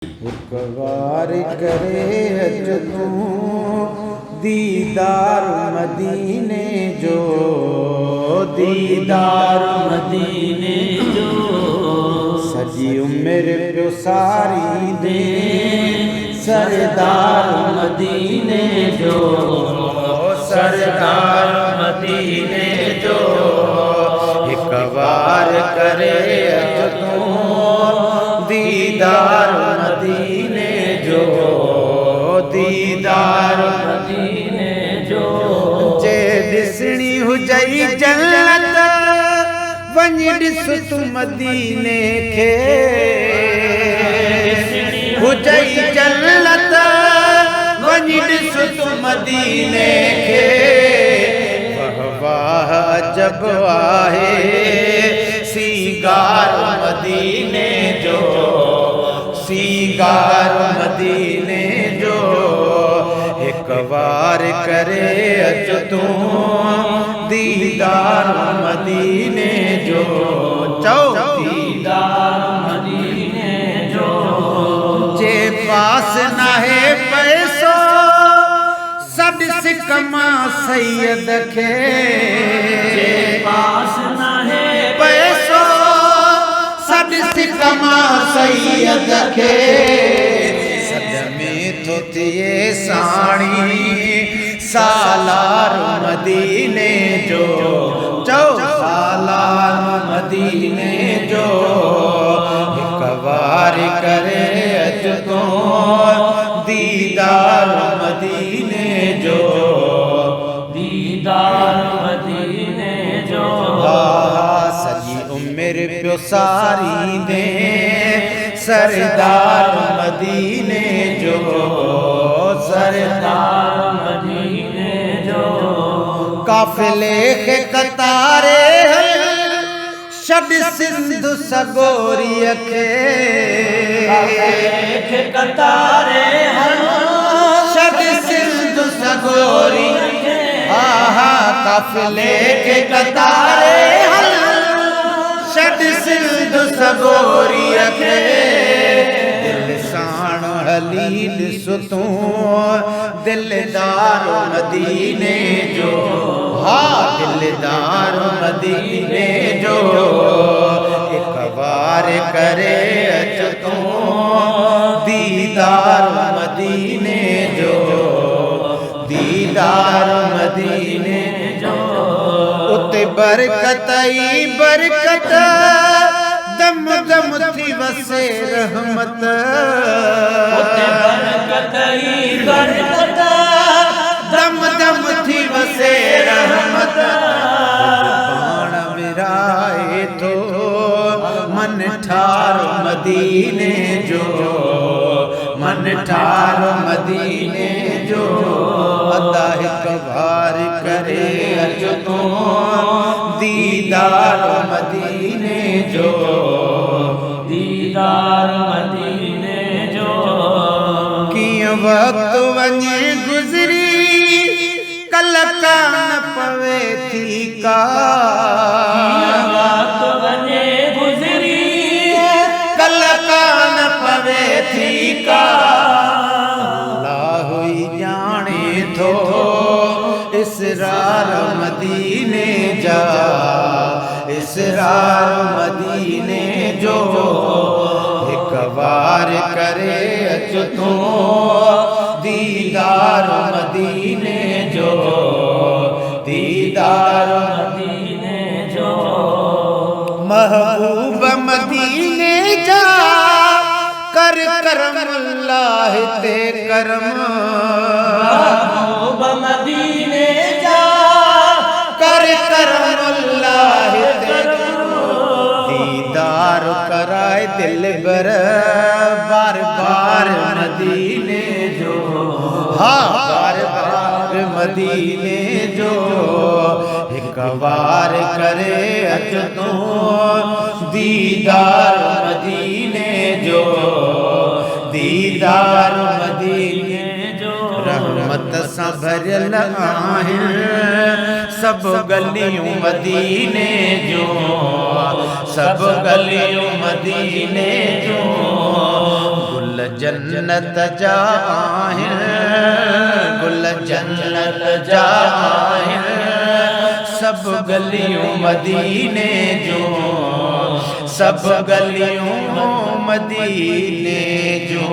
एक बार करे अज तू दीदार मदीने जो, दीदार मदीने जो सजी उम्र प्यो सारी दे सरदार मदीने जो, सरदार मदीने जो एक बार करे अज तू दीदार मदीने जो, दीदार मदीने जो जे ॾिसणी हुजई जन्नत वञ ॾिस तू मदीने खे, हुजई जन्नत वञ ॾिस तू मदीने खे। वाह अजब आहे सीगार मदीने जो, सीगार मदीने जो एक बार करे अच तू दीदार मदीने जो, चौ दीदार मदीने जो जे पास ना है पैसो सब सिकमा सैयद खे, जे पास ना है पैसो सब सिकमा सैयद खे। सद में तो थिए साणी सालार मदीने जो, चौ सालार मदीने जो एक बार करे अच तू दीदार मदीने जो, दीदार मदीने जो सजी उम्र प्यो सारी दे सरदार मदीने जो, सरदार मदीने जो काफिले के कतारे छॾ सिंधु सगोरी खे, कतारे छॾ सिंधु सगोरी आहा काफिले के कतारे छॾ सिंधु सगोरी खे। दिल साण हली ॾिस तू दिलदार मदीने जो, हा दिलदार मदीने जो एक बार करे अच तू दीदार मदीने जो, दीदार मदीने जो उते बरकत ई बरकत दम दम थी वसे रहमत, उते बरकत ई बरकत दम दम थी वसे रहमत। पाण विराए थो मन ठार मदीने जो, मन ठार मदीने जो अदा हिक बार करे अच तू दीदार मदीने जो, दीदार मदीने जो कीअं वक्त वञे गुज़री कल कान पवे थी का, वक्त वञे गुज़री कल कान पवे थी का। अल्लाह ही जाने थो इसरार मदीने जा, इसरार मदीने जो एक बार करे अच तू दीदार मदीने जो, दीदार मदीने जो महबूब मदीने जा कर करम अल्लाह ते करम, महबूब मदीने जा कर करम अल्लाह ते करम। दीदार कराए दिल बर बार बार मदीने जो, हाँ बार बार मदीने जो एक बार करे अच तू दीदार मदीने जो, दीदार मदीने जो रहमत सां भरियल आहिनि सब गलियूं मदीने जो, सब गलियूं मदीने जो गुल जन्नत जा आहिनि, गुल जन्नत जा आहिनि, सब गलियूं मदीने जो, सब गलियूं मदीने जो।